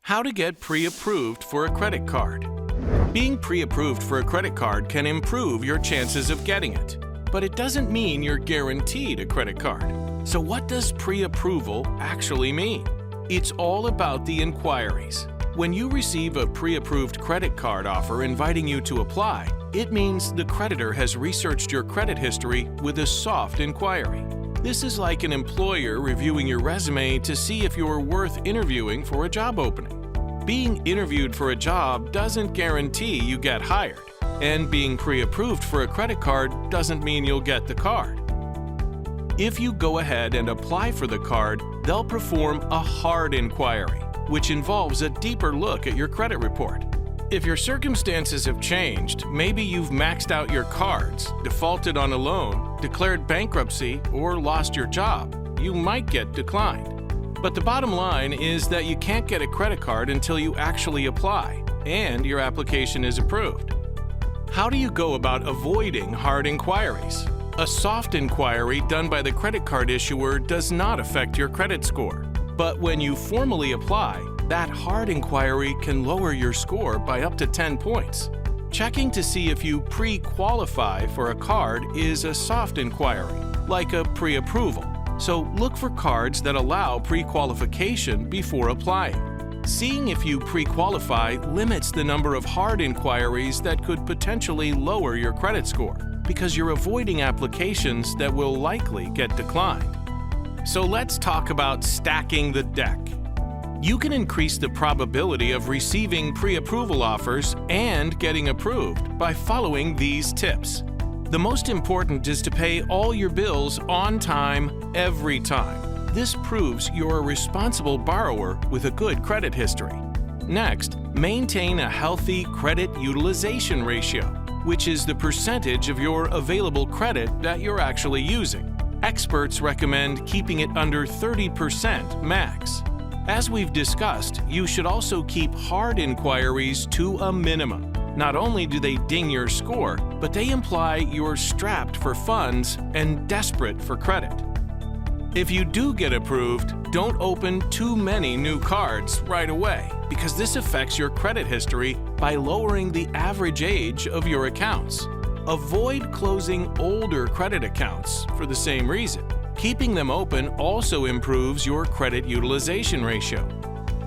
How to get pre-approved for a credit card. Being pre-approved for a credit card can improve your chances of getting it, but it doesn't mean you're guaranteed a credit card. So what does pre-approval actually mean? It's all about the inquiries. When you receive a pre-approved credit card offer inviting you to apply, it means the creditor has researched your credit history with a soft inquiry. This is like an employer reviewing your resume to see if you're worth interviewing for a job opening. Being interviewed for a job doesn't guarantee you get hired, and being pre-approved for a credit card doesn't mean you'll get the card. If you go ahead and apply for the card, they'll perform a hard inquiry, which involves a deeper look at your credit report. If your circumstances have changed, maybe you've maxed out your cards, defaulted on a loan, declared bankruptcy, or lost your job, you might get declined. But the bottom line is that you can't get a credit card until you actually apply and your application is approved. How do you go about avoiding hard inquiries? A soft inquiry done by the credit card issuer does not affect your credit score. But when you formally apply, that hard inquiry can lower your score by up to 10 points. Checking to see if you pre-qualify for a card is a soft inquiry, like a pre-approval. So look for cards that allow pre-qualification before applying. Seeing if you pre-qualify limits the number of hard inquiries that could potentially lower your credit score, because you're avoiding applications that will likely get declined. So let's talk about stacking the deck. You can increase the probability of receiving pre-approval offers and getting approved by following these tips. The most important is to pay all your bills on time, every time. This proves you're a responsible borrower with a good credit history. Next, maintain a healthy credit utilization ratio, which is the percentage of your available credit that you're actually using. Experts recommend keeping it under 30% max. As we've discussed, you should also keep hard inquiries to a minimum. Not only do they ding your score, but they imply you're strapped for funds and desperate for credit. If you do get approved, don't open too many new cards right away, because this affects your credit history by lowering the average age of your accounts. Avoid closing older credit accounts for the same reason. Keeping them open also improves your credit utilization ratio.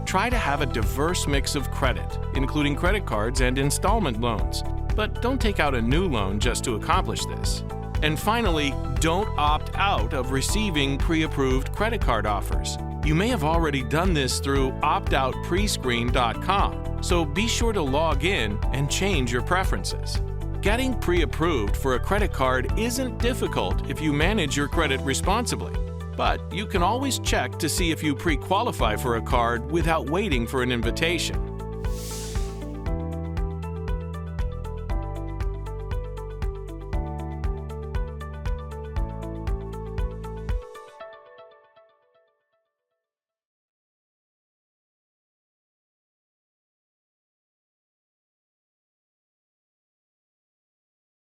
Try to have a diverse mix of credit, including credit cards and installment loans, but don't take out a new loan just to accomplish this. And finally, don't opt out of receiving pre-approved credit card offers. You may have already done this through optoutprescreen.com, so be sure to log in and change your preferences. Getting pre-approved for a credit card isn't difficult if you manage your credit responsibly, but you can always check to see if you pre-qualify for a card without waiting for an invitation.